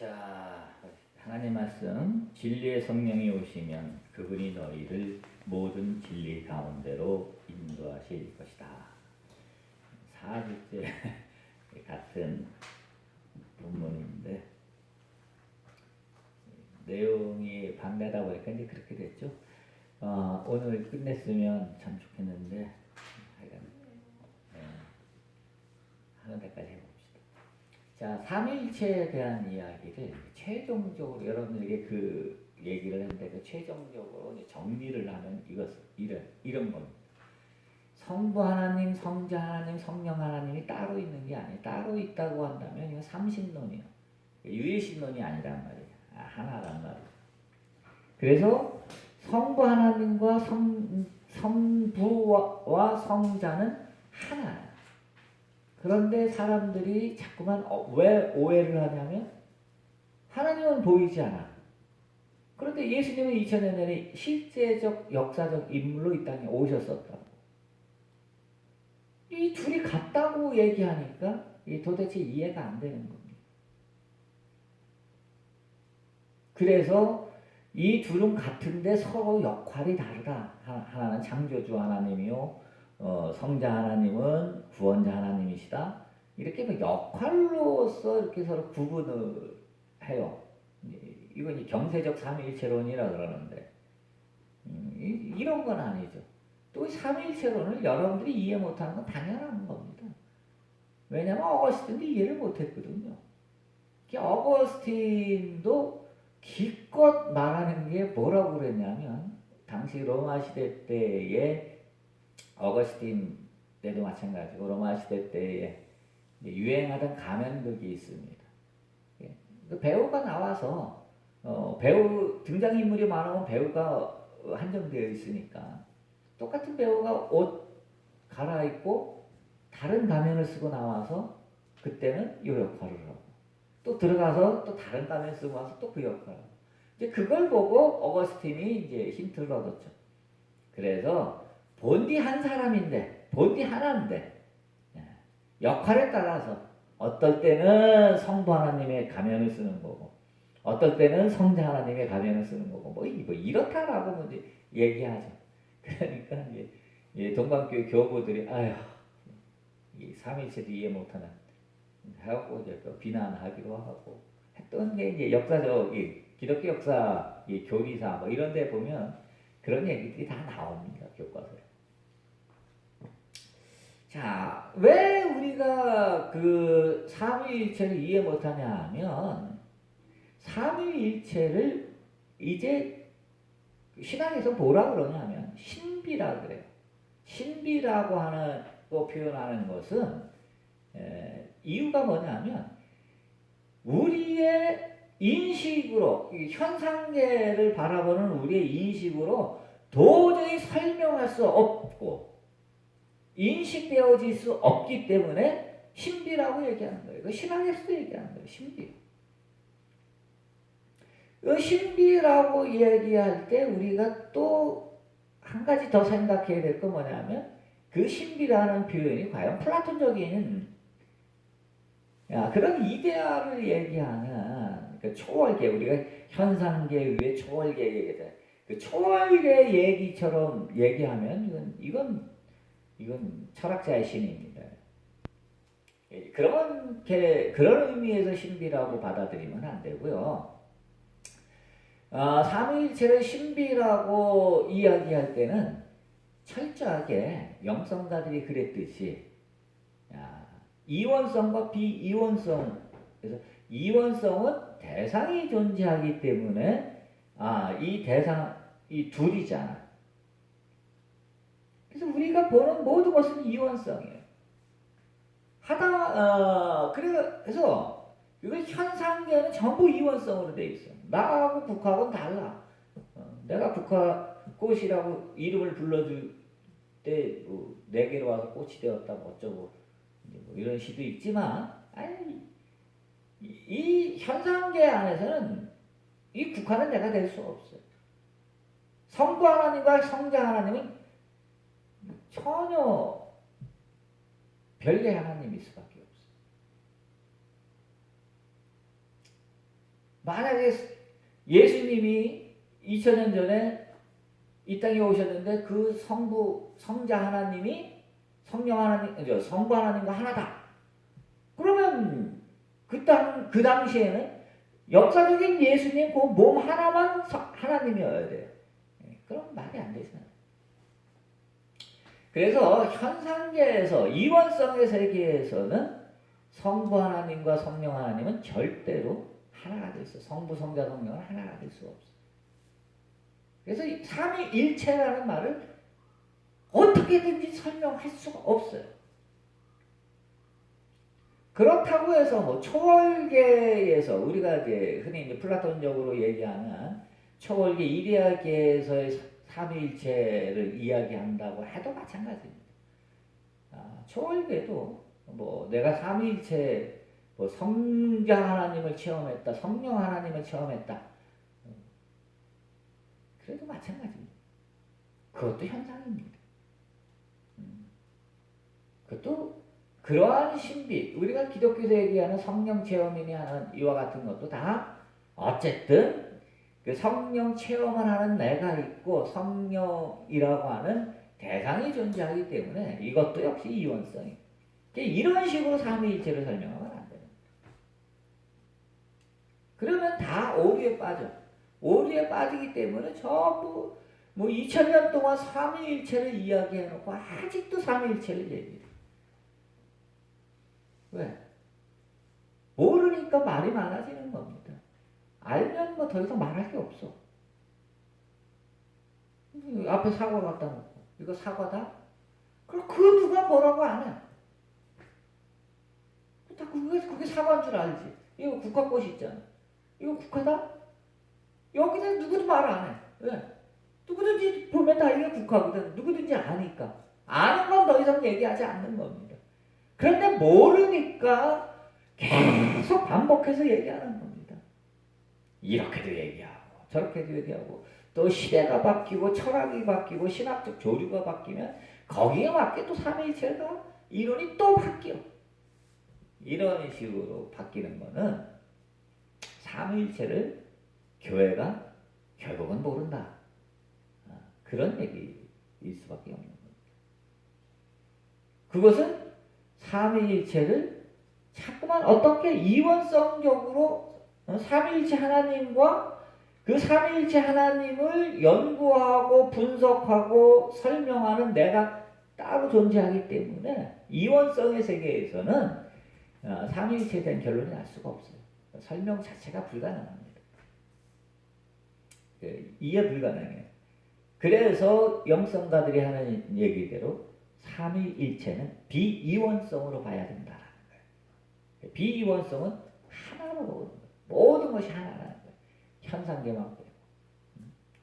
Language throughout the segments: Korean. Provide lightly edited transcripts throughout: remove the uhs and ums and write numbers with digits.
자, 하나님 말씀, 진리의 성령이 오시면 그분이 너희를 모든 진리 가운데로 인도하실 것이다. 4주째 같은 본문인데 내용이 방대하다 보니까 이제 그렇게 됐죠. 오늘 끝냈으면 참 좋겠는데 하는 데까지 해봅시다. 자, 삼위일체에 대한 이야기를 최종적으로 여러분들에게 그 얘기를 했는데 그 최종적으로 이제 정리를 하면 이런 겁니다. 성부 하나님, 성자 하나님, 성령 하나님이 따로 있는 게 아니에요. 따로 있다고 한다면 이건 삼신론이에요. 유일신론이 아니란 말이에요. 하나란 말이에요. 그래서 성부 하나님과 성부와 성자는 하나예요. 그런데 사람들이 자꾸만 왜 오해를 하냐면 하나님은 보이지 않아. 그런데 예수님은 2000년 전에 실제적 역사적 인물로 이 땅에 오셨었다고. 이 둘이 같다고 얘기하니까 도대체 이해가 안 되는 겁니다. 그래서 이 둘은 같은데 서로 역할이 다르다. 하나는 창조주 하나님이요, 성자 하나님은 구원자 하나님이시다. 이렇게 역할로서 이렇게 서로 구분을 해요. 이건 경세적 삼위일체론이라 그러는데 이런 건 아니죠. 또 삼위일체론을 여러분들이 이해 못하는 건 당연한 겁니다. 왜냐하면 어거스틴도 이해를 못했거든요. 어거스틴도 기껏 말하는 게 뭐라고 그랬냐면 당시 로마 시대 때에 어거스틴 때도 마찬가지고 로마 시대 때에 유행하던 가면극이 있습니다. 그 배우가 나와서 배우 등장인물이 많으면 배우가 한정되어 있으니까 똑같은 배우가 옷 갈아입고 다른 가면을 쓰고 나와서 그때는 이 역할을 하고 또 들어가서 또 다른 가면 쓰고 와서 또 그 역할을 하고 이제 그걸 보고 어거스틴이 이제 힌트를 얻었죠. 그래서 본디 한 사람인데 본디 하나인데 역할에 따라서 어떨 때는 성부 하나님의 가면을 쓰는 거고 어떨 때는 성자 하나님의 가면을 쓰는 거고 뭐 이렇다라고 이제 얘기하죠. 그러니까 이제 동방교회 교부들이 아휴 이 삼위일체도 이해 못하는 하고 이제 비난하기도 하고 했던 게 이제 역사적 기독교 역사 교리사 뭐 이런 데 보면 그런 얘기들이 다 나옵니다. 교과서에. 자, 왜 우리가 그 삼위일체를 이해 못하냐 하면 삼위일체를 이제 신학에서 뭐라 그러냐면 신비라 그래요. 신비라고 하는 거 표현하는 것은 이유가 뭐냐면 우리의 인식으로 현상계를 바라보는 우리의 인식으로 도저히 설명할 수 없고 인식되어질 수 없기 때문에 신비라고 얘기하는 거예요. 신학에서도 얘기하는 거예요. 신비. 그 신비라고 얘기할 때 우리가 또 한 가지 더 생각해야 될 건 뭐냐면 그 신비라는 표현이 과연 플라톤적인 그런 이데아를 얘기하는 그 초월계, 우리가 현상계 위에 초월계 얘기잖아요. 그 초월계 얘기처럼 얘기하면 이건 철학자의 신입니다. 그런 의미에서 신비라고 받아들이면 안 되고요. 삼위일체를 신비라고 이야기할 때는 철저하게 영성가들이 그랬듯이 이원성과 비이원성, 그래서 이원성은 대상이 존재하기 때문에 이 둘이잖아. 그래서 우리가 보는 모든 것은 이원성이에요. 그래서 이걸 현상계는 전부 이원성으로 돼 있어. 나하고 북하고는 달라. 내가 북하 꽃이라고 이름을 불러줄 때 네 개로 와서 꽃이 되었다 어쩌고 뭐 이런 시도 있지만 이 현상계 안에서는 이 국한은 내가 될 수 없어요. 성부 하나님과 성자 하나님은 전혀 별개 하나님일 수밖에 없어요. 만약에 예수님이 2000년 전에 이 땅에 오셨는데 그 성자 하나님이 성령 하나님, 성부 하나님과 하나다. 그러면 그 당시에는 역사적인 예수님 그 몸 하나만 하나님이어야 돼요. 그럼 말이 안 되잖아요. 그래서 현상계에서 이원성의 세계에서는 성부 하나님과 성령 하나님은 절대로 하나가 될 수 없어요. 성부, 성자, 성령은 하나가 될 수 없어요. 그래서 삼위일체라는 말을 어떻게든지 설명할 수가 없어요. 그렇다고 해서 뭐 초월계에서 우리가 이제 흔히 이제 플라톤적으로 얘기하는 초월계 이데아계에서의 삼위일체를 이야기한다고 해도 마찬가지입니다. 초월계도 뭐 내가 삼위일체 뭐 성자 하나님을 체험했다, 성령 하나님을 체험했다. 그래도 마찬가지입니다. 그것도 현상입니다. 그것도 그러한 신비, 우리가 기독교에서 얘기하는 성령 체험이니 하는 이와 같은 것도 다 어쨌든 그 성령 체험을 하는 내가 있고 성령이라고 하는 대상이 존재하기 때문에 이것도 역시 이원성이. 이런 식으로 삼위일체를 설명하면 안 돼요. 그러면 다 오류에 빠져. 오류에 빠지기 때문에 전부 뭐 2000년 동안 삼위일체를 이야기해놓고 아직도 삼위일체를 얘기해요. 왜? 모르니까 말이 많아지는 겁니다. 알면 뭐 더 이상 말할 게 없어. 앞에 사과 갖다 놓고 이거 사과다? 그럼 그 누가 뭐라고 안 해. 그게 사과인 줄 알지. 이거 국화꽃이 있잖아. 이거 국화다? 여기는 누구도 말 안 해. 왜? 누구든지 보면 다 이게 국화거든. 누구든지 아니까. 아는 건 더 이상 얘기하지 않는 겁니다. 그런데 모르니까 계속 반복해서 얘기하는 겁니다. 이렇게도 얘기하고 저렇게도 얘기하고 또 시대가 바뀌고 철학이 바뀌고 신학적 조류가 바뀌면 거기에 맞게 또 삼위일체가 이론이 또 바뀌어. 이런 식으로 바뀌는 거는 삼위일체를 교회가 결국은 모른다. 그런 얘기일 수밖에 없는 겁니다. 그것은 삼위일체를 자꾸만 어떻게 이원성적으로 삼위일체 하나님과 그 삼위일체 하나님을 연구하고 분석하고 설명하는 내가 따로 존재하기 때문에 이원성의 세계에서는 삼위일체에 대한 결론이 날 수가 없어요. 설명 자체가 불가능합니다. 이해 불가능해요. 그래서 영성가들이 하는 얘기대로 삼위일체는 비이원성으로 봐야 된다라는 거예요. 비이원성은 하나로 보는 거예요. 모든 것이 하나라는 거예요. 현상계만 빼고.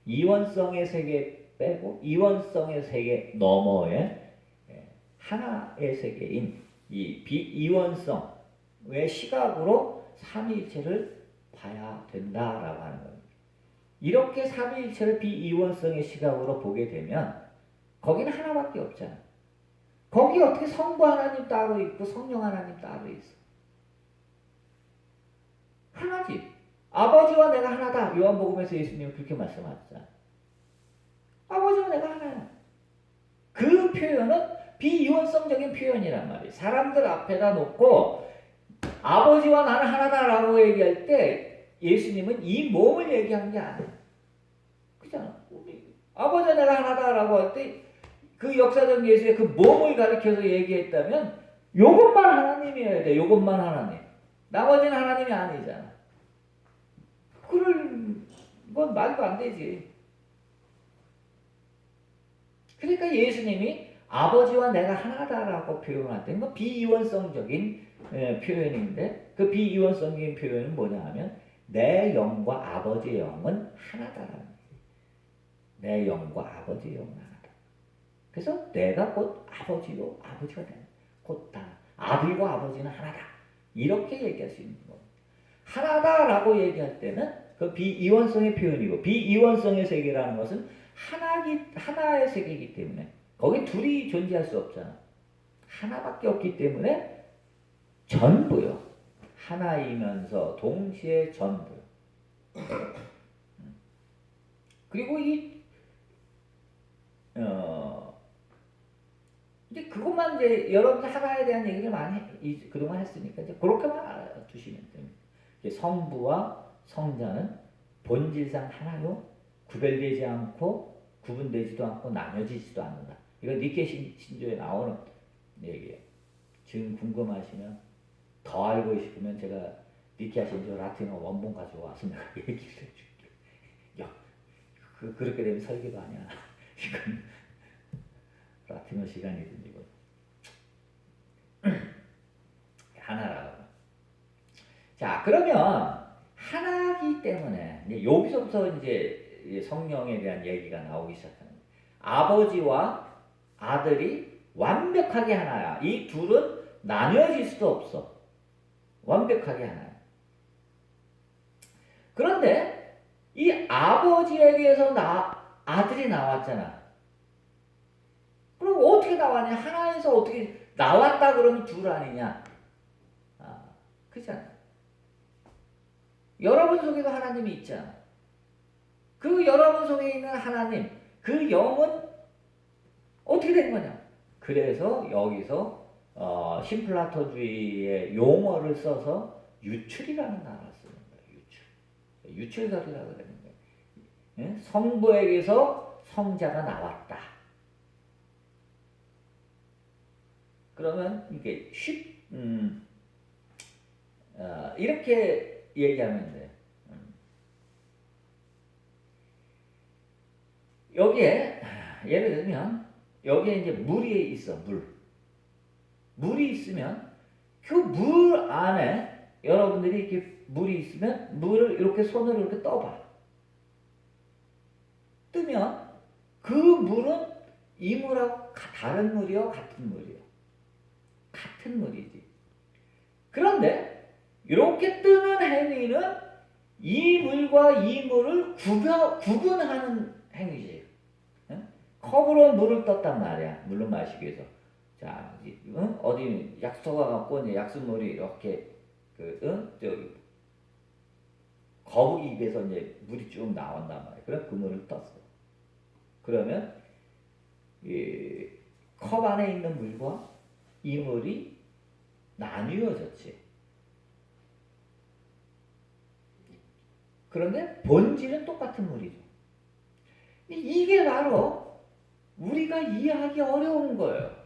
이원성의 세계 빼고 이원성의 세계 너머에 하나의 세계인 이 비이원성의 시각으로 삼위일체를 봐야 된다라고 하는 겁니다. 이렇게 삼위일체를 비이원성의 시각으로 보게 되면 거기는 하나밖에 없잖아. 거기 어떻게 성부 하나님 따로 있고 성령 하나님 따로 있어? 하나지. 아버지와 내가 하나다. 요한복음에서 예수님이 그렇게 말씀하셨잖아. 아버지와 내가 하나야. 그 표현은 비이원성적인 표현이란 말이에요. 사람들 앞에다 놓고 아버지와 나는 하나다라고 얘기할 때 예수님은 이 몸을 얘기한 게 아니에요. 그렇잖아. 아버지와 내가 하나다라고 할 때 그 역사적 예수의 그 몸을 가리켜서 얘기했다면 요것만 하나님이어야 돼. 요것만 하나님. 나머지는 하나님이 아니잖아. 그럴 건 말도 안 되지. 그러니까 예수님이 아버지와 내가 하나다라고 표현할 때는 그 비이원성적인 표현인데 그 비이원성적인 표현은 뭐냐 하면 내 영과 아버지의 영은 하나다라는 거예요. 내 영과 아버지의 영은 하나다. 그래서 내가 곧 아버지요 아버지가 되는 곧 다 아들과 아버지는 하나다. 이렇게 얘기할 수 있는 겁니다. 하나다라고 얘기할 때는 그 비이원성의 표현이고 비이원성의 세계라는 것은 하나의 세계이기 때문에 거기 둘이 존재할 수 없잖아. 하나밖에 없기 때문에 전부요. 하나이면서 동시에 전부요. 그리고 이제 그것만 이제 여러분들 하나에 대한 얘기를 많이 그동안 했으니까 이제 그렇게만 알아두시면 됩니다. 성부와 성자는 본질상 하나요. 구별되지 않고 구분되지도 않고 나뉘어지지도 않는다. 이거 니케 신조에 나오는 얘기예요. 지금 궁금하시면 더 알고 싶으면 제가 니케 신조 라틴어 원본 가지고 와서 내가 얘기를 해줄게. 야, 그렇게 되면 설계가 아니야. 이건 라틴어 시간이든지 뭐. 하나라고. 자, 그러면 하나이기 때문에 이제 여기서부터 이제 성령에 대한 얘기가 나오기 시작합니다. 아버지와 아들이 완벽하게 하나야. 이 둘은 나뉘어질 수도 없어. 완벽하게 하나야. 그런데 이 아버지에게서 아들이 나왔잖아. 그럼 어떻게 나왔냐? 하나에서 어떻게 나왔다 그러면 둘 아니냐? 그렇잖아. 여러분 속에도 하나님이 있잖아. 그 여러분 속에 있는 하나님, 그 영은 어떻게 된 거냐? 그래서 여기서 신플라토주의의 용어를 써서 유출이라는 단어를 쓰는 거예요. 유출설이라고 그러는 거예요. 성부에게서 성자가 나왔다. 그러면 이게 이렇게 얘기하면 돼. 여기에 예를 들면 여기에 이제 물이 있어. 물이 있으면 그 물 안에 여러분들이 이렇게 물이 있으면 물을 이렇게 손으로 이렇게 떠봐. 뜨면 그 물은 이 물하고 다른 물이요, 같은 물이요? 같은 물이지. 그런데 이렇게 뜨는 행위는 이 물과 이 물을 구분하는 행위지. 컵으로 물을 떴단 말이야. 물을 마시기 위해서. 자, 어디 약수가 갖고 이제 약수물이 이렇게 저기 거북이 입에서 이제 물이 쭉 나온단 말이야. 그래 그 물을 떴어. 그러면 이 컵 안에 있는 물과 이 물이 나뉘어졌지. 그런데 본질은 똑같은 물이죠. 이게 바로 우리가 이해하기 어려운 거예요.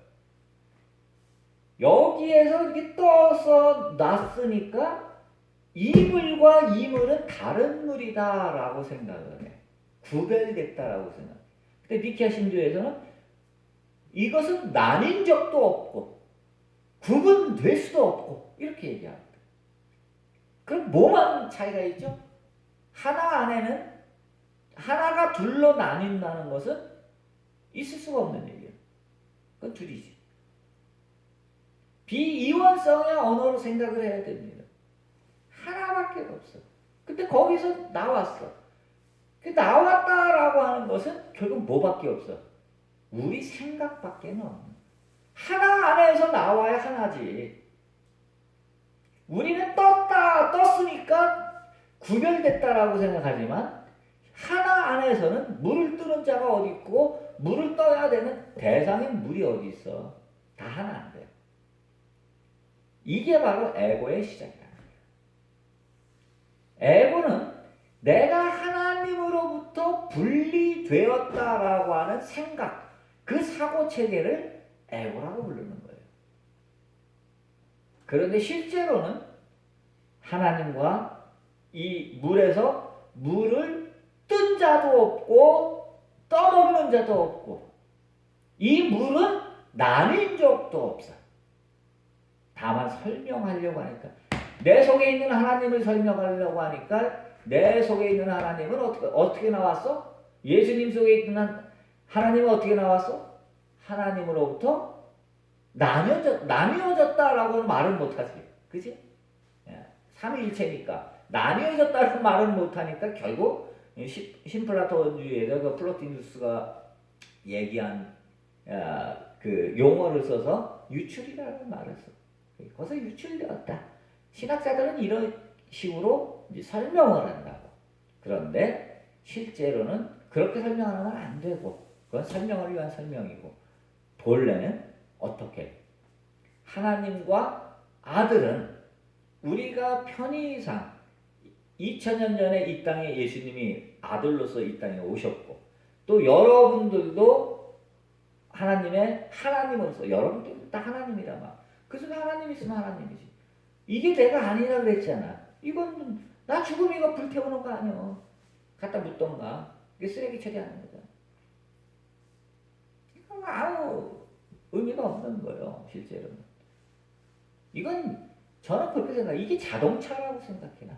여기에서 이렇게 떠서 놨으니까 이 물과 이 물은 다른 물이다라고 생각을 해. 구별됐다라고 생각해. 근데 니케아 신조에서는 이것은 나뉜 적도 없고 구분될 수도 없고 이렇게 얘기합니다. 그럼 뭐만 차이가 있죠? 하나 안에는 하나가 둘로 나뉜다는 것은 있을 수가 없는 얘기예요. 그건 둘이지. 비이원성의 언어로 생각을 해야 됩니다. 하나밖에 없어. 근데 거기서 나왔어. 그 나왔다라고 하는 것은 결국 뭐밖에 없어? 우리 생각밖에 없는. 하나 안에서 나와야 하나지. 우리는 떴으니까 구별됐다라고 생각하지만 하나 안에서는 물을 뜨는 자가 어디 있고 물을 떠야 되는 대상인 물이 어디 있어? 다 하나인데. 이게 바로 에고의 시작이다. 에고는 내가 하나님으로부터 분리되었다라고 하는 생각, 그 사고체계를 에고라고 부르는 거예요. 그런데 실제로는 하나님과 이 물에서 물을 뜬 자도 없고 떠먹는 자도 없고 이 물은 나뉜 적도 없어. 다만 설명하려고 하니까 내 속에 있는 하나님을 설명하려고 하니까 내 속에 있는 하나님은 어떻게 나왔어? 예수님 속에 있는 하나님은 어떻게 나왔어? 하나님으로부터 나뉘어졌다라고는 말은 못하지. 그치? 삼위일체니까 나뉘어졌다는 말은 못하니까 결국 신플라토주의에서 그 플로티누스가 얘기한 그 용어를 써서 유출이라는 말을 써. 거기서 유출되었다. 신학자들은 이런 식으로 설명을 한다고. 그런데 실제로는 그렇게 설명하는 건 안 되고 그건 설명을 위한 설명이고 본래는 어떻게 하나님과 아들은 우리가 편의상 2000년 전에 이 땅에 예수님이 아들로서 이 땅에 오셨고 또 여러분들도 하나님의 하나님으로서 여러분들도 다 하나님이라 막 그 속에 하나님 있으면 하나님이지. 이게 내가 아니라 그랬잖아. 이건 나 죽으면 이거 불태우는 거 아니야. 갖다 묻던가. 이게 쓰레기 처리하는 거잖아. 이건 아무 의미가 없는 거예요. 실제로는. 이건 저는 그렇게 생각해요. 이게 자동차라고 생각해 나.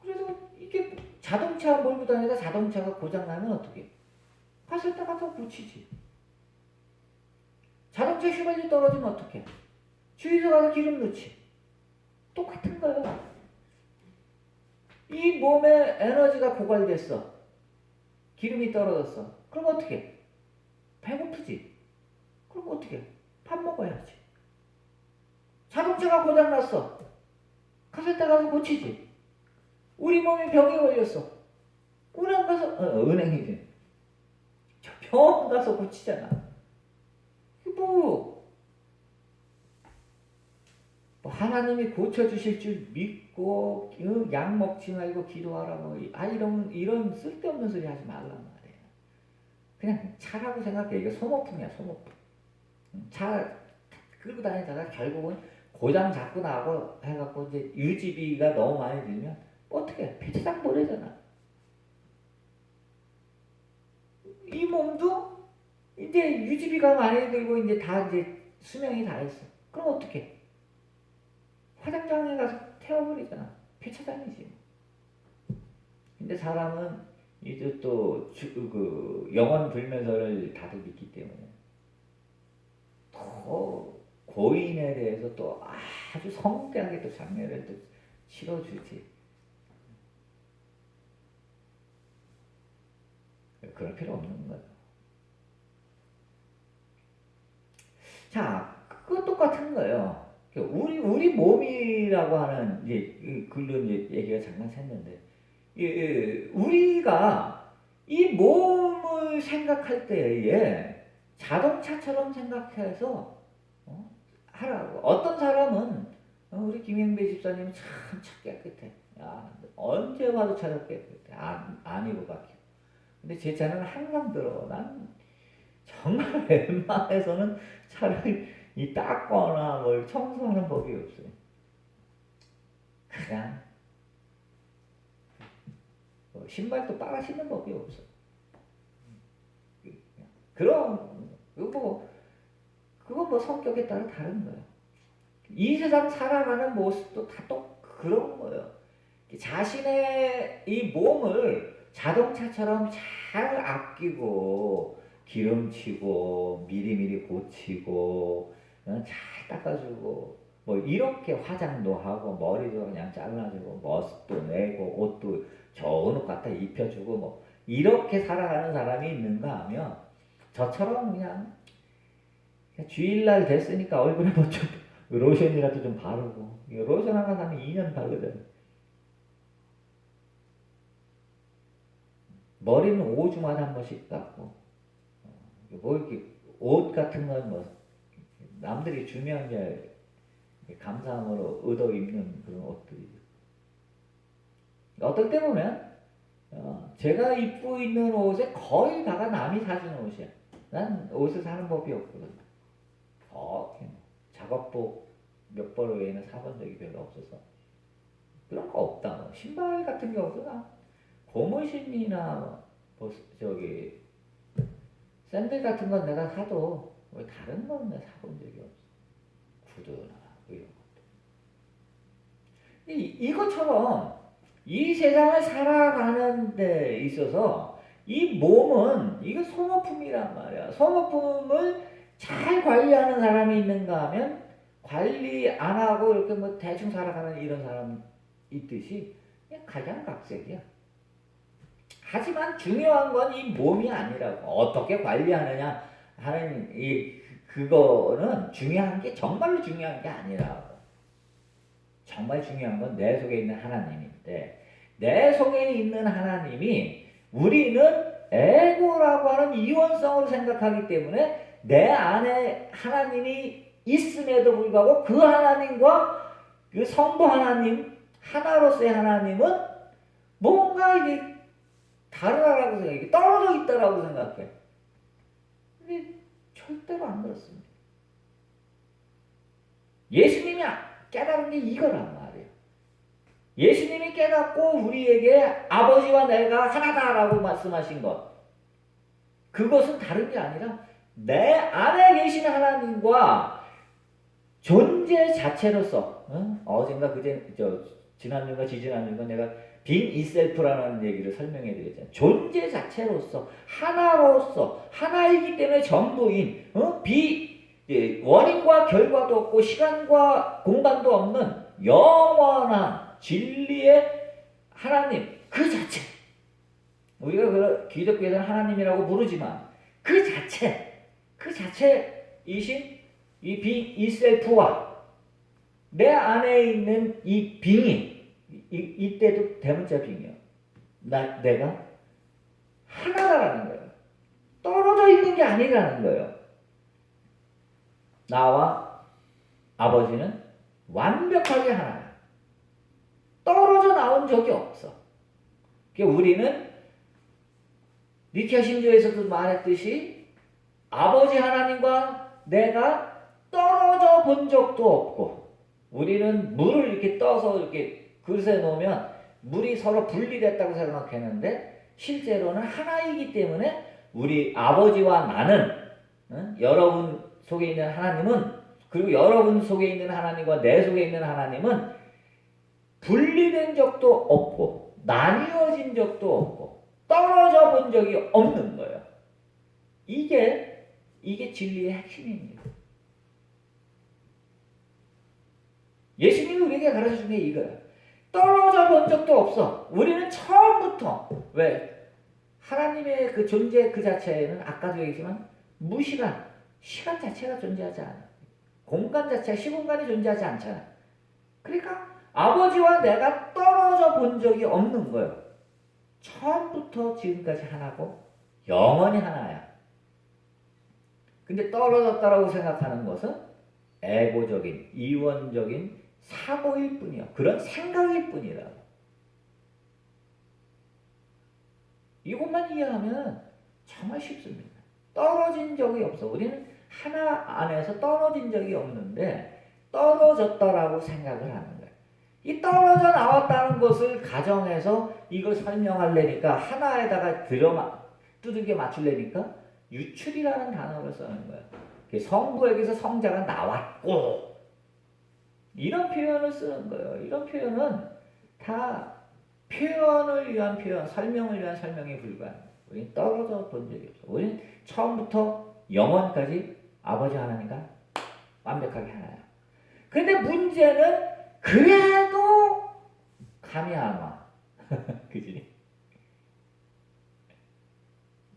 그래서 이게 자동차 몰고 다니다 자동차가 고장나면 어떻게? 가서 가서 고치지. 자동차 휘발유 떨어지면 어떡해? 주유소 가서 기름 넣지. 똑같은 거예요. 이 몸에 에너지가 고갈됐어. 기름이 떨어졌어. 그럼 어떡해? 배고프지. 그럼 어떡해? 밥 먹어야지. 자동차가 고장났어. 가서 가서 고치지. 우리 몸이 병에 걸렸어. 은행 가서, 은행이지. 병원 가서 고치잖아. 하나님이 고쳐주실 줄 믿고 약 먹지 말고 기도하라고 이런 쓸데없는 소리 하지 말란 말이에요. 그냥 차라고 생각해. 이게 소모품이야 소모품. 차 끌고 다니다가 결국은 고장 자꾸 나고 해갖고 이제 유지비가 너무 많이 들면 어떻게 폐차장 보내잖아. 이 몸도 이제 유지비가 많이 들고 이제 다 이제 수명이 다 했어. 그럼 어떻게? 화장장에 가서 태워버리잖아. 폐차장이지. 근데 사람은 이제 또 그 영원 불면서를 다들 믿기 때문에 더 고인에 대해서 또 아주 성대하게 또 장례를 또 치러주지. 그럴 필요 없는 거예요. 자, 그거 똑같은 거예요. 우리 몸이라고 하는 이제 글로 이제 얘기가 잠깐 샜는데, 우리가 이 몸을 생각할 때에 자동차처럼 생각해서 하라고. 어떤 사람은 우리 김영배 집사님은 참 차 깨끗해. 야, 언제 봐도 차가 깨끗해. 아니고 밖에. 근데 제 차는 항상 들어. 난 정말 웬만해서는 차를 닦거나 뭘 청소하는 법이 없어요. 그냥 신발도 빨아 신는 법이 없어. 그럼 그건 뭐 성격에 따라 다른 거예요. 이 세상 살아가는 모습도 다 또 그런 거예요. 자신의 이 몸을 자동차처럼 잘 아끼고 기름치고 미리미리 고치고 잘 닦아주고 뭐 이렇게 화장도 하고 머리도 그냥 잘라주고 멋도 내고 옷도 좋은 옷 갖다 입혀주고 뭐 이렇게 살아가는 사람이 있는가 하면 저처럼 그냥 주일날 됐으니까 얼굴에 뭐 좀 로션이라도 좀 바르고 로션 하나 사면 2년 바르잖아. 머리는 5주마다 한 번씩 깎고 뭐 이렇게 옷 같은 건 뭐 남들이 주면 이제 감사함으로 얻어 입는 그런 옷들이죠. 어떨 때 보면 제가 입고 있는 옷에 거의 다가 남이 사주는 옷이야. 난 옷을 사는 법이 없거든. 작업복 몇 벌 외에는 사본 적이 별로 없어서 그런 거 없다. 뭐 신발 같은 경우도 나 고무신이나 뭐 저기 샌들 같은 건 내가 사도 뭐 다른 건 내가 사본 적이 없어. 구두나 뭐 이런 것들. 이것처럼 이 세상을 살아가는 데 있어서 이 몸은 이거 소모품이란 말이야. 소모품을 잘 관리하는 사람이 있는가 하면 관리 안 하고 이렇게 뭐 대충 살아가는 이런 사람 있듯이 그냥 각양각색이야. 하지만 중요한 건 이 몸이 아니라고. 어떻게 관리하느냐 하는 그거는 중요한 게 정말로 중요한 게 아니라고. 정말 중요한 건 내 속에 있는 하나님인데, 내 속에 있는 하나님이 우리는 에고라고 하는 이원성으로 생각하기 때문에 내 안에 하나님이 있음에도 불구하고 그 하나님과 그 성부 하나님, 하나로서의 하나님은 뭔가 이게 다르다라고 생각해. 떨어져 있다라고 생각해. 근데 절대로 안 그렇습니다. 예수님이 깨달은 게 이거란 말이에요. 예수님이 깨닫고 우리에게 아버지와 내가 하나다라고 말씀하신 것, 그것은 다른 게 아니라 내 안에 계신 하나님과 존재 자체로서, 어젠가 지난주인가 지지난주인가 내가 빙 이셀프라는 얘기를 설명해 드렸잖아요. 존재 자체로서, 하나로서, 하나이기 때문에 전부인, 원인과 결과도 없고 시간과 공간도 없는 영원한 진리의 하나님 그 자체, 우리가 기독교에서는 하나님이라고 부르지만 그 자체이신 이 빙 이셀프와 내 안에 있는 이 빙이 이때도 대문자 빙이요. 내가 하나라는 거예요. 떨어져 있는 게 아니라는 거예요. 나와 아버지는 완벽하게 하나야. 떨어져 나온 적이 없어. 우리는 니케아 신조에서도 말했듯이 아버지 하나님과 내가 떨어져 본 적도 없고, 우리는 물을 이렇게 떠서 이렇게 그릇에 놓으면 물이 서로 분리됐다고 생각했는데 실제로는 하나이기 때문에 우리 아버지와 나는, 여러분 속에 있는 하나님은, 그리고 여러분 속에 있는 하나님과 내 속에 있는 하나님은 분리된 적도 없고 나뉘어진 적도 없고 떨어져 본 적이 없는 거예요. 이게 진리의 핵심입니다. 예수님이 우리에게 가르쳐준 게 이거예요. 떨어져 본 적도 없어. 우리는 처음부터, 왜? 하나님의 그 존재 그 자체에는 아까도 얘기했지만 무시간, 시간 자체가 존재하지 않아. 공간 자체가 시공간이 존재하지 않잖아. 그러니까 아버지와 내가 떨어져 본 적이 없는 거예요. 처음부터 지금까지 하나고 영원히 하나야. 근데 떨어졌다라고 생각하는 것은 에고적인, 이원적인 사고일 뿐이야. 그런 생각일 뿐이라고. 이것만 이해하면 정말 쉽습니다. 떨어진 적이 없어. 우리는 하나 안에서 떨어진 적이 없는데 떨어졌다라고 생각을 하는 거예요. 이 떨어져 나왔다는 것을 가정해서 이걸 설명하려니까 하나에다가 두들겨 맞추려니까 유출이라는 단어를 쓰는 거예요. 성부에게서 성자가 나왔고 이런 표현을 쓰는 거예요. 이런 표현은 다 표현을 위한 표현, 설명을 위한 설명에 불과합니다. 우리는 떨어져 본 적이 없어. 우리는 처음부터 영원까지 아버지 하나님과 완벽하게 하나야. 근데 문제는 그래도 감이 안 와. 그지?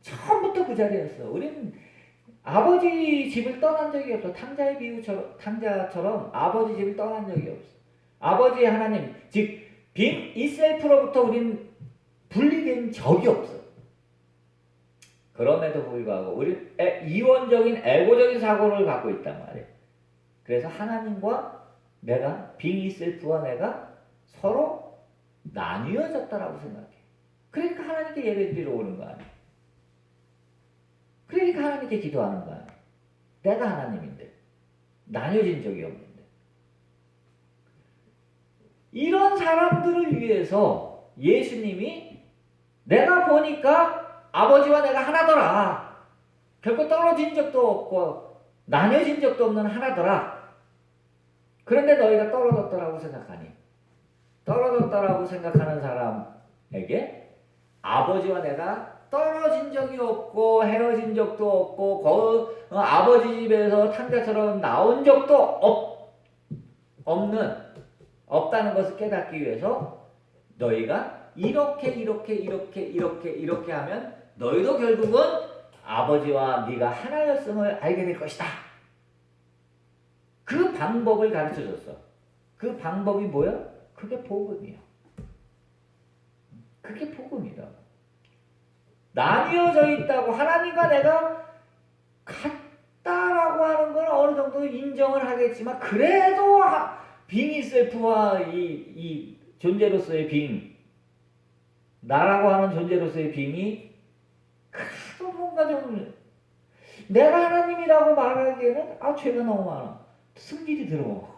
처음부터 그 자리였어. 우리는 아버지 집을 떠난 적이 없어. 탕자처럼 아버지 집을 떠난 적이 없어. 아버지 하나님, 즉 빙 이셀프로부터 우리는 분리된 적이 없어. 그럼에도 불구하고 우리 이원적인 에고적인 사고를 갖고 있단 말이에요. 그래서 하나님과 내가, 빙 이셀프와 내가 서로 나뉘어졌다라고 생각해. 그러니까 하나님께 예배드리러 오는 거 아니야. 그러니까 하나님께 기도하는 거야. 내가 하나님인데 나뉘어진 적이 없는데. 이런 사람들을 위해서 예수님이 내가 보니까 아버지와 내가 하나더라. 결코 떨어진 적도 없고 나뉘어진 적도 없는 하나더라. 그런데 너희가 떨어졌다라고 생각하니, 떨어졌다라고 생각하는 사람에게 아버지와 내가 떨어진 적이 없고 헤어진 적도 없고 아버지 집에서 탕자처럼 나온 적도 없다는 것을 깨닫기 위해서 너희가 이렇게 하면 너희도 결국은 아버지와 네가 하나였음을 알게 될 것이다. 그 방법을 가르쳐줬어. 그 방법이 뭐야? 그게 복음이야. 그게 복음이다. 나뉘어져 있다고 하나님과 내가 같다라고 하는 건 어느 정도 인정을 하겠지만 그래도 빙의 셀프와 이 존재로서의 빙, 나라고 하는 존재로서의 빙이 그래도 뭔가 좀 내가 하나님이라고 말하기에는 죄가 너무 많아. 승질이 들어.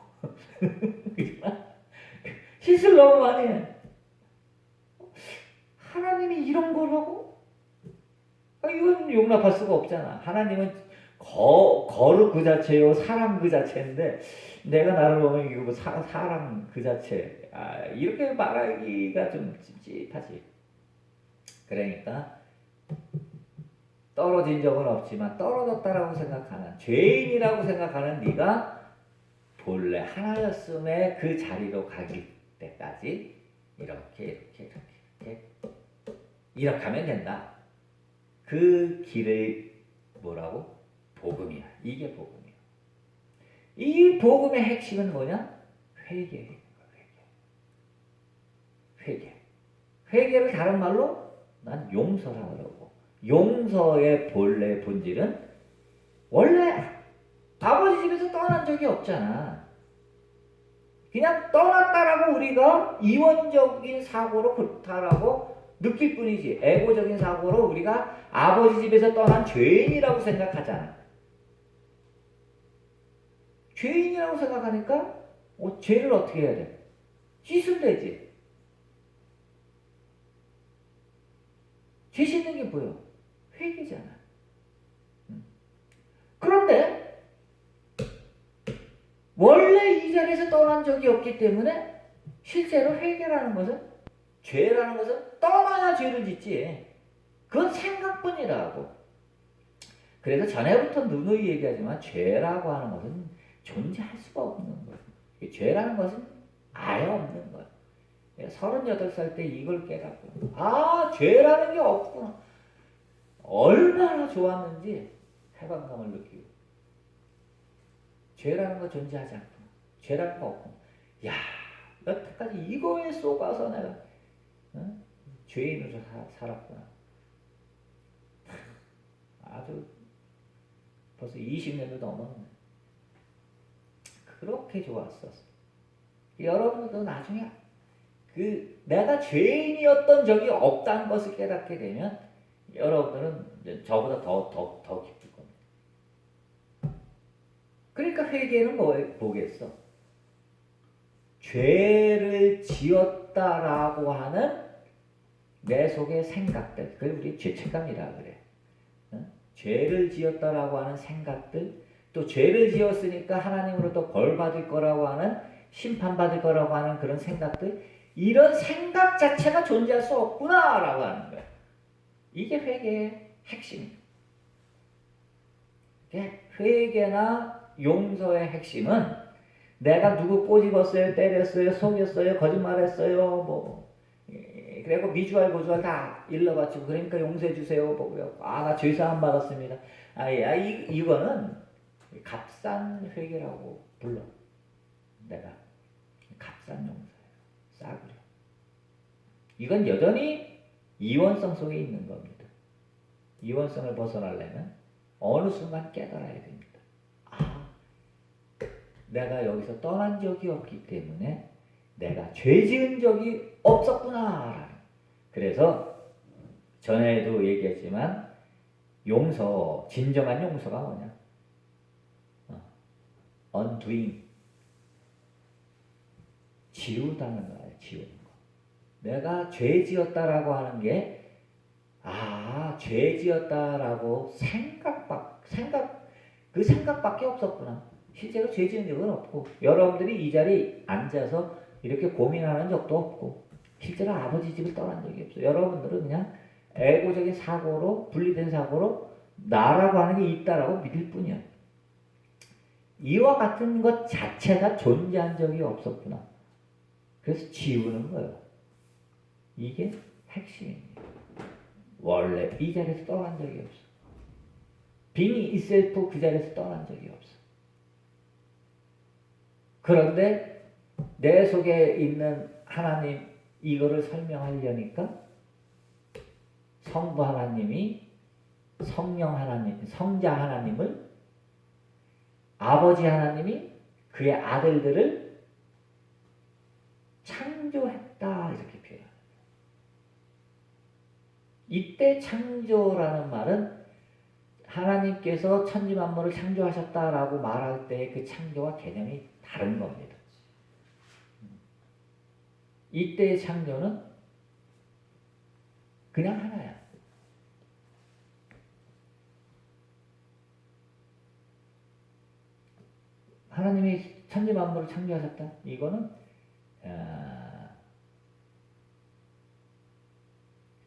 실수를 너무 많이 해. 하나님이 이런 거라고? 이건 용납할 수가 없잖아. 하나님은 거룩 그 자체요, 사랑 그 자체인데 내가 나를 보면 이거 뭐 사랑 그 자체. 이렇게 말하기가 좀 찝찝하지. 그러니까 떨어진 적은 없지만 떨어졌다라고 생각하는 죄인이라고 생각하는 네가 본래 하나였음의 그 자리로 가길 때까지 이렇게 하면 된다. 그 길을 뭐라고? 복음이야. 이게 복음이야. 이 복음의 핵심은 뭐냐? 회개예요. 회개. 회개를 다른 말로 난 용서라 그러고, 용서의 본래 본질은 원래 아버지 집에서 떠난 적이 없잖아. 그냥 떠났다라고 우리가 이원적인 사고로 그렇다라고 느낄 뿐이지, 에고적인 사고로 우리가 아버지 집에서 떠난 죄인이라고 생각하잖아. 죄인이라고 생각하니까 죄를 어떻게 해야 돼? 씻으면 되지. 죄 씻는 게 뭐예요? 회개잖아. 그런데 원래 이 자리에서 떠난 적이 없기 때문에 실제로 회개라는 것은, 죄라는 것은 떠나야 죄를 짓지. 그건 생각뿐이라고. 그래서 전에부터 누누이 얘기하지만 죄라고 하는 것은 존재할 수가 없는 거예요. 죄라는 것은 아예 없는 거예요. 38살 때 이걸 깨닫고 죄라는 게 없구나. 얼마나 좋았는지 해방감을 느끼고, 죄라는 거 존재하지 않구나. 죄라는 거 없구나. 야, 여태까지 이거에 속아서 내가 죄인으로 살았구나. 아주 벌써 20년도 넘었네. 그렇게 좋았었어. 여러분도 나중에 내가 죄인이었던 적이 없다는 것을 깨닫게 되면 여러분들은 저보다 더 기쁠 겁니다. 그러니까 회개는 뭐겠어? 죄를 지었다라고 하는 내 속의 생각들, 그걸 우리 죄책감이라 그래. 죄를 지었다라고 하는 생각들, 또 죄를 지었으니까 하나님으로부터 벌 받을 거라고 하는, 심판받을 거라고 하는 그런 생각들, 이런 생각 자체가 존재할 수 없구나라고 하는 거야. 이게 회개의 핵심이에요. 회개나 용서의 핵심은 내가 누구 꼬집었어요, 때렸어요, 속였어요, 거짓말했어요, 그리고 미주알 고주알 다 일러바치고 그러니까 용서해 주세요. 뭐고요? 나 죄사함 받았습니다. 이거는 값싼 회개라고 불러. 내가 값싼 용서예요. 싸구려. 이건 여전히 이원성 속에 있는 겁니다. 이원성을 벗어나려면 어느 순간 깨달아야 됩니다. 내가 여기서 떠난 적이 없기 때문에 내가 죄 지은 적이 없었구나. 그래서 전에도 얘기했지만 용서, 진정한 용서가 뭐냐? undoing. 지우다는 거예요. 지우는 거. 내가 죄 지었다라고 하는 게 죄 지었다라고 그 생각밖에 없었구나. 실제로 죄 지은 적은 없고 여러분들이 이 자리에 앉아서 이렇게 고민하는 적도 없고 실제로 아버지 집을 떠난 적이 없어요. 여러분들은 그냥 에고적인 사고로, 분리된 사고로 나라고 하는 게 있다라고 믿을 뿐이야. 이와 같은 것 자체가 존재한 적이 없었구나. 그래서 지우는 거예요. 이게 핵심입니다. 원래 이 자리에서 떠난 적이 없어. 빙이 이셀프 그 자리에서 떠난 적이 없어. 그런데 내 속에 있는 하나님 이거를 설명하려니까 성부 하나님이 성령 하나님, 성자 하나님을 아버지 하나님이 그의 아들들을 창조했다 이렇게 표현합니다. 이때 창조라는 말은 하나님께서 천지만물을 창조하셨다라고 말할 때 그 창조와 개념이 다른 겁니다. 이때의 창조는 그냥 하나야. 하나님이 천지만물을 창조하셨다. 이거는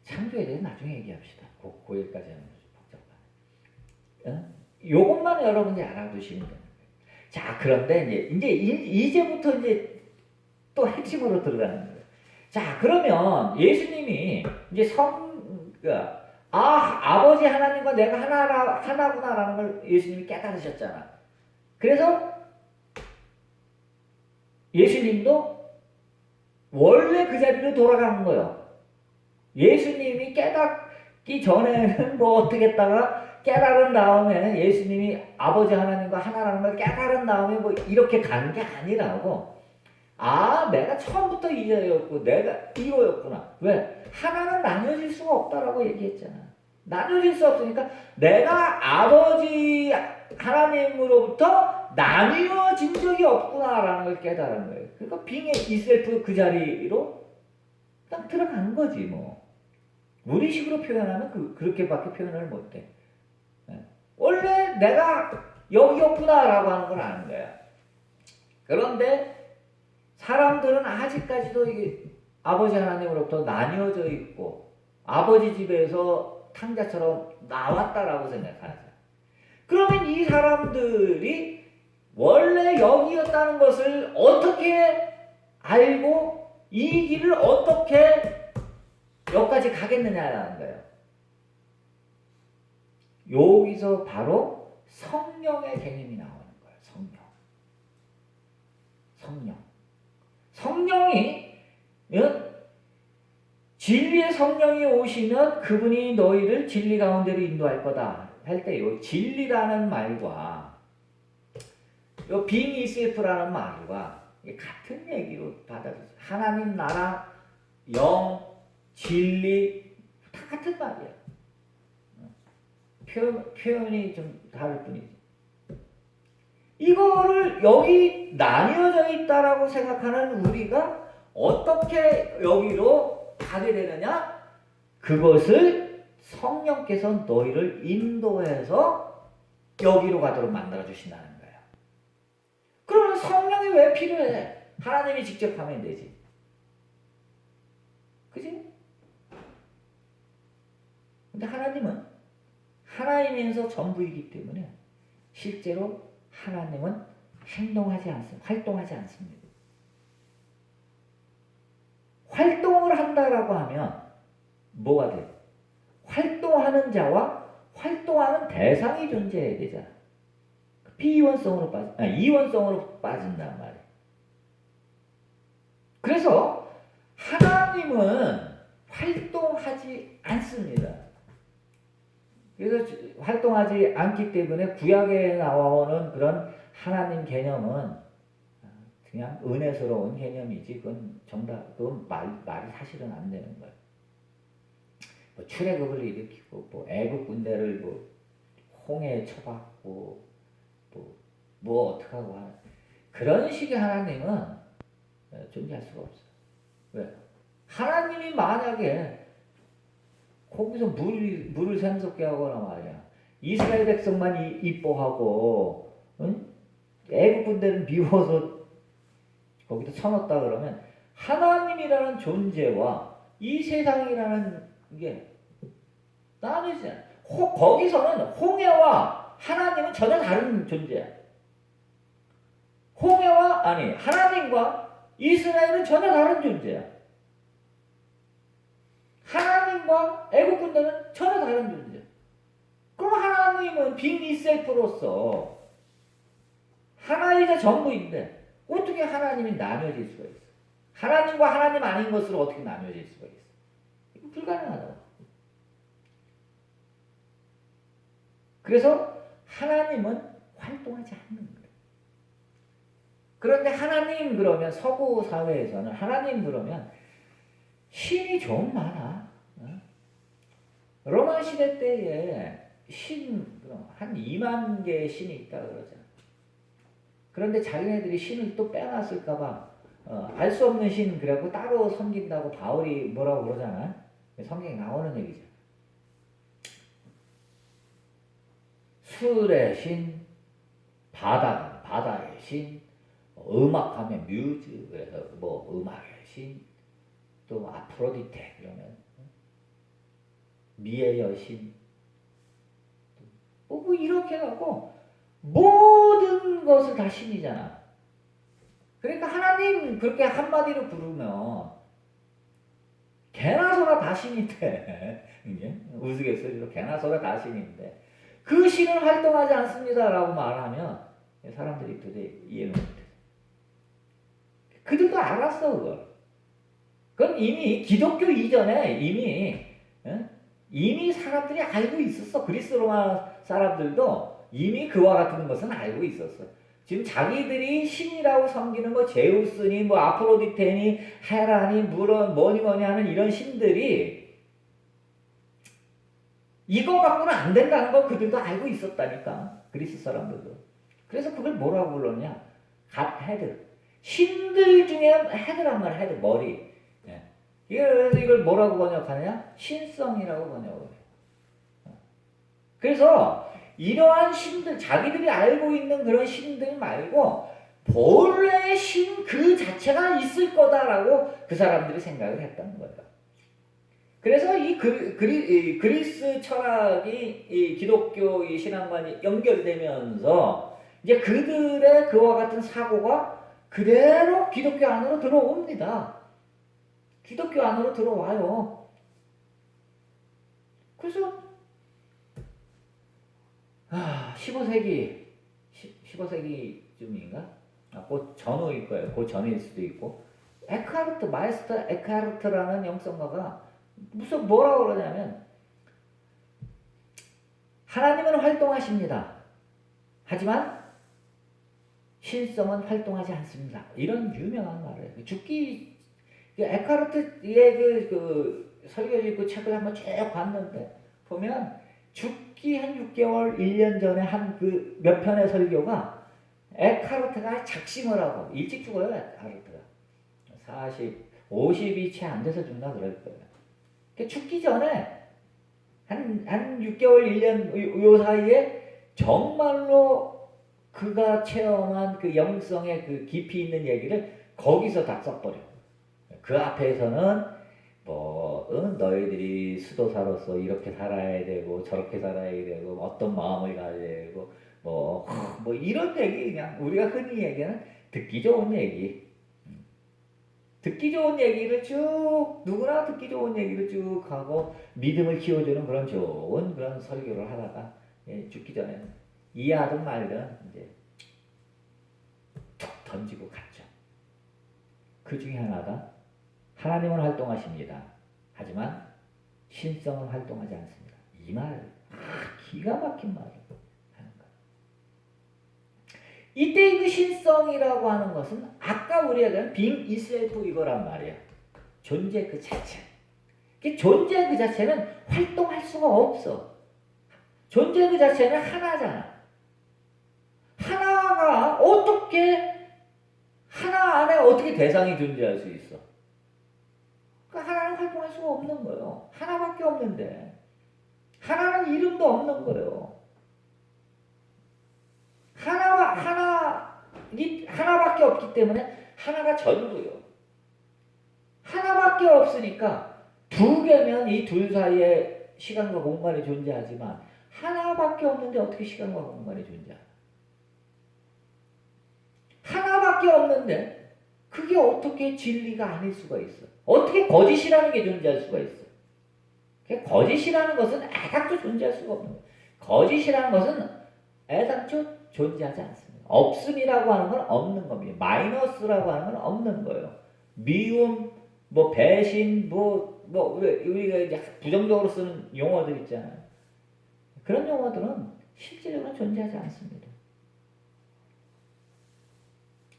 창조에 대해 나중에 얘기합시다. 그 얘기까지 하면 복잡하네. 요것만 여러분이 알아두시면 되는 거예요. 자, 그런데 이제부터 또 핵심으로 들어가는 거예요. 자, 그러면 예수님이 이제 아버지 하나님과 내가 하나구나라는 걸 예수님이 깨달으셨잖아. 그래서 예수님도 원래 그 자리로 돌아가는 거예요. 예수님이 깨닫기 전에는 뭐 어떻게 했다가 깨달은 다음에 예수님이 아버지 하나님과 하나라는 걸 깨달은 다음에 뭐 이렇게 간 게 아니라고. 내가 처음부터 이자였고 내가 이거였구나. 왜? 하나는 나뉘어질 수가 없다라고 얘기했잖아. 나뉘어질 수 없으니까 내가 아버지 하나님으로부터 나뉘어진 적이 없구나라는 걸 깨달은 거예요. 그러니까 빙의 이셀프 그 자리로 딱 들어간 거지 뭐. 우리식으로 표현하면 그렇게밖에 표현을 못해. 원래 내가 여기였구나라고 하는 걸 아는 거야. 그런데 사람들은 아직까지도 이게 아버지 하나님으로부터 나뉘어져 있고 아버지 집에서 탕자처럼 나왔다라고 생각하죠. 그러면 이 사람들이 원래 여기였다는 것을 어떻게 알고 이 길을 어떻게 여기까지 가겠느냐라는 거예요. 여기서 바로 성령의 개념이 나오는 거예요. 성령이 진리의 성령이 오시면 그분이 너희를 진리 가운데로 인도할 거다 할 때 이 진리라는 말과 이 being itself라는 말과 같은 얘기로 받아들여요. 하나님 나라, 영, 진리 다 같은 말이야. 표현이 좀 다를 뿐이지. 이거를 여기 나뉘어져 있다라고 생각하는 우리가 어떻게 여기로 가게 되느냐? 그것을 성령께서 너희를 인도해서 여기로 가도록 만들어 주신다는 거예요. 그러면 성령이 왜 필요해? 하나님이 직접 하면 되지. 그지? 근데 하나님은 하나이면서 전부이기 때문에 실제로 하나님은 활동하지 않습니다. 활동을 한다라고 하면 뭐가 돼? 활동하는 자와 활동하는 대상이 존재해야 되잖아. 이원성으로 빠진단 말이에요. 그래서 하나님은 활동하지 않습니다. 그래서 활동하지 않기 때문에 구약에 나오는 그런 하나님 개념은 그냥 은혜스러운 개념이지 그건 말이 사실은 안 되는 거예요. 뭐 출애굽을 일으키고 뭐 애국 군대를 뭐 홍해에 쳐박고 뭐 어떡하고 하는 그런 식의 하나님은 존재할 수가 없어요. 왜? 하나님이 만약에 거기서 물을 샘솟게 하거나 말이야. 이스라엘 백성만 이뻐하고 애국 군대는 미워서 거기다 쳐넣었다 그러면 하나님이라는 존재와 이 세상이라는 게 나뉘지. 거기서는 홍해와 하나님은 전혀 다른 존재야. 하나님과 이스라엘은 전혀 다른 존재야. 하나님과 애국 군대는 전혀 다른 존재야. 그럼 하나님은 being itself로서 하나이자 전부인데 어떻게 하나님이 나뉘어질 수가 있어? 하나님과 하나님 아닌 것으로 어떻게 나뉘어질 수가 있어? 이거 불가능하다고. 그래서 하나님은 활동하지 않는 거예요. 그런데 하나님 그러면 서구 사회에서는 하나님 그러면 신이 좀 많아. 로마 시대 때에 한 2만 개의 신이 있다 그러잖아. 그런데 자기네들이 신을 또 빼놨을까봐 알 수 없는 신 그래갖고 따로 섬긴다고 바울이 뭐라고 그러잖아. 성경에 나오는 얘기죠. 술의 신, 바다의 신, 음악하면 뮤즈, 그래서 뭐 음악의 신, 또 아프로디테 그러면 미의 여신, 뭐 이렇게 해갖고 모든 것을 다 신이잖아. 그러니까 하나님 그렇게 한마디로 부르면 개나 소나 다 신인데 우스갯소리로 개나 소나 다 신인데 그 신은 활동하지 않습니다라고 말하면 사람들이 도저히 이해를 못해. 그들도 알았어 그걸. 그건 이미 기독교 이전에 이미 사람들이 알고 있었어. 그리스 로마 사람들도 이미 그와 같은 것은 알고 있었어. 지금 자기들이 신이라고 섬기는 뭐 제우스니 뭐 아프로디테니 헤라니 뭐니 하는 이런 신들이 이거 갖고는 안 된다는 거 그들도 알고 있었다니까. 그리스 사람들도. 그래서 그걸 뭐라고 불렀냐? 갓 헤드. 신들 중에 헤드란 말이야. 헤드 머리. 그래서 이걸 뭐라고 번역하느냐? 신성이라고 번역을 해요. 그래서 이러한 신들, 자기들이 알고 있는 그런 신들 말고 본래의 신 그 자체가 있을 거다라고 그 사람들이 생각을 했다는 거예요. 그래서 이 그리스 철학이 이 기독교 이 신앙관이 연결되면서 이제 그들의 그와 같은 사고가 그대로 기독교 안으로 들어옵니다. 기독교 안으로 들어와요. 그래서 15세기쯤인가? 곧 전후일 거예요. 곧 전일 수도 있고. 마이스터 에크하르트라는 영성가가 뭐라고 그러냐면 하나님은 활동하십니다. 하지만 신성은 활동하지 않습니다. 이런 유명한 말을 에크하르트의 그 설교지 그 책을 한번 쭉 봤는데 보면 죽기 한 6개월, 1년 전에 한 그 몇 편의 설교가 에크하르트가 작심을 하고 일찍 죽어요. 에크하르트가 50이 채 안 돼서 죽나 그럴 거예요. 죽기 전에 한 6개월, 1년 요 사이에 정말로 그가 체험한 그 영성의 그 깊이 있는 얘기를 거기서 다 써버려. 그 앞에서는 너희들이 수도사로서 이렇게 살아야 되고 저렇게 살아야 되고 어떤 마음을 가져야 되고 이런 얘기 그냥 우리가 흔히 얘기하는 듣기 좋은 얘기. 듣기 좋은 얘기를 쭉 누구나 듣기 좋은 얘기를 쭉 하고 믿음을 키워주는 그런 좋은 그런 설교를 하다가 죽기 전에는 이해하든 말든 이제 툭 던지고 갔죠. 그 중에 하나가 하나님은 활동하십니다. 하지만 신성은 활동하지 않습니다. 이 말, 기가 막힌 말을 하는 거예요. 이때 그 신성이라고 하는 것은 아까 우리가 얘기한 being itself 이거란 말이에요. 존재 그 자체. 존재 그 자체는 활동할 수가 없어. 존재 그 자체는 하나잖아. 하나 안에 어떻게 대상이 존재할 수 있어? 하나는 활동할 수가 없는 거예요. 하나밖에 없는데. 하나는 이름도 없는 거예요. 하나밖에 없기 때문에 하나가 전부요. 하나밖에 없으니까 두 개면 이 둘 사이에 시간과 공간이 존재하지만 하나밖에 없는데 어떻게 시간과 공간이 존재하나? 하나밖에 없는데 그게 어떻게 진리가 아닐 수가 있어? 어떻게 거짓이라는 게 존재할 수가 있어? 거짓이라는 것은 애당초 존재할 수가 없는 거예요. 거짓이라는 것은 애당초 존재하지 않습니다. 없음이라고 하는 건 없는 겁니다. 마이너스라고 하는 건 없는 거예요. 미움, 뭐 배신, 우리가 이제 부정적으로 쓰는 용어들 있잖아요. 그런 용어들은 실제적으로 존재하지 않습니다.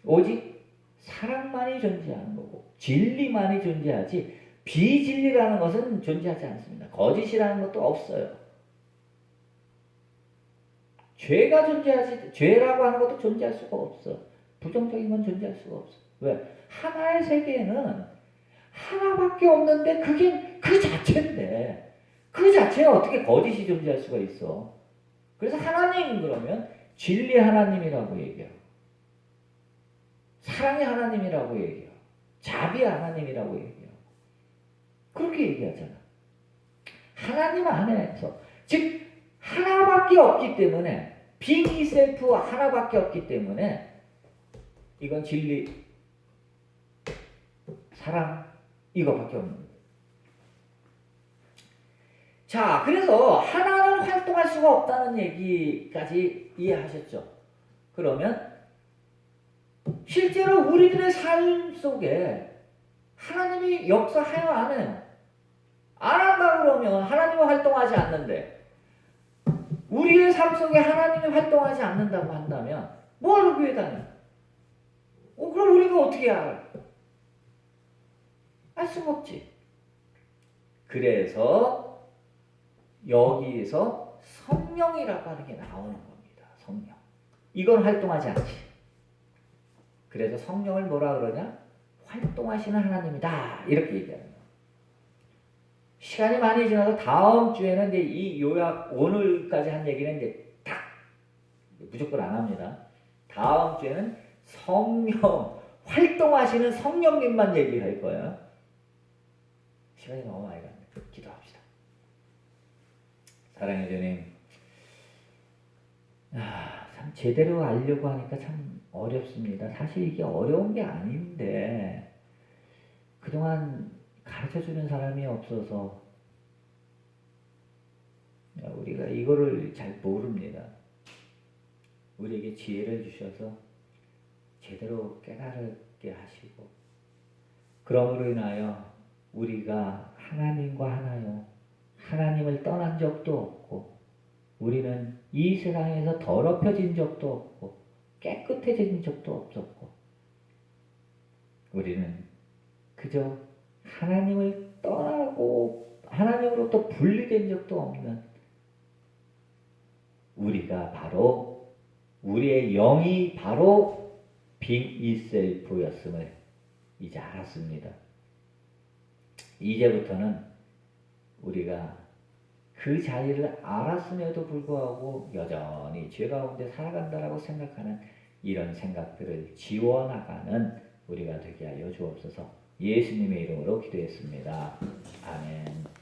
오직 사랑만이 존재하는 거고 진리만이 존재하지 비진리라는 것은 존재하지 않습니다. 거짓이라는 것도 없어요. 죄라고 하는 것도 존재할 수가 없어. 부정적인 건 존재할 수가 없어. 왜? 하나의 세계에는 하나밖에 없는데 그게 그 자체인데 그 자체에 어떻게 거짓이 존재할 수가 있어? 그래서 하나님 그러면 진리 하나님이라고 얘기해요. 사랑의 하나님이라고 얘기해요. 자비의 하나님이라고 얘기해요. 그렇게 얘기하잖아. 하나님 안에서 즉 하나밖에 없기 때문에 빅이 셀프 하나밖에 없기 때문에 이건 진리, 사랑 이거밖에 없는 거예요. 자, 그래서 하나는 활동할 수가 없다는 얘기까지 이해하셨죠? 그러면 실제로 우리들의 삶 속에 하나님이 역사해요, 안 해요? 안 한다 그러면 하나님은 활동하지 않는데 우리의 삶 속에 하나님이 활동하지 않는다고 한다면 뭐하러 교회 다녀? 그럼 우리가 어떻게 알아? 알 수가 없지. 그래서 여기에서 성령이라고 하는 게 나오는 겁니다. 성령. 이건 활동하지 않지. 그래서 성령을 뭐라 그러냐? 활동하시는 하나님이다. 이렇게 얘기하는 거예요. 시간이 많이 지나서 다음 주에는 이제 이 요약, 오늘까지 한 얘기는 이제 딱 무조건 안 합니다. 다음 주에는 성령, 활동하시는 성령님만 얘기할 거예요. 시간이 너무 많이 갔네. 기도합시다. 사랑의 주님, 참 제대로 알려고 하니까 참 어렵습니다. 사실 이게 어려운 게 아닌데 그동안 가르쳐주는 사람이 없어서 우리가 이거를 잘 모릅니다. 우리에게 지혜를 주셔서 제대로 깨달게 하시고 그러므로 인하여 우리가 하나님과 하나요. 하나님을 떠난 적도 없고 우리는 이 세상에서 더럽혀진 적도 없고 깨끗해진 적도 없었고 우리는 그저 하나님을 떠나고 하나님으로부터 분리된 적도 없는 우리가 바로 우리의 영이 바로 빅 이셀프였음을 이제 알았습니다. 이제부터는 우리가 그 자리를 알았음에도 불구하고 여전히 죄 가운데 살아간다라고 생각하는 이런 생각들을 지워나가는 우리가 되게 하여 주옵소서. 예수님의 이름으로 기도했습니다. 아멘.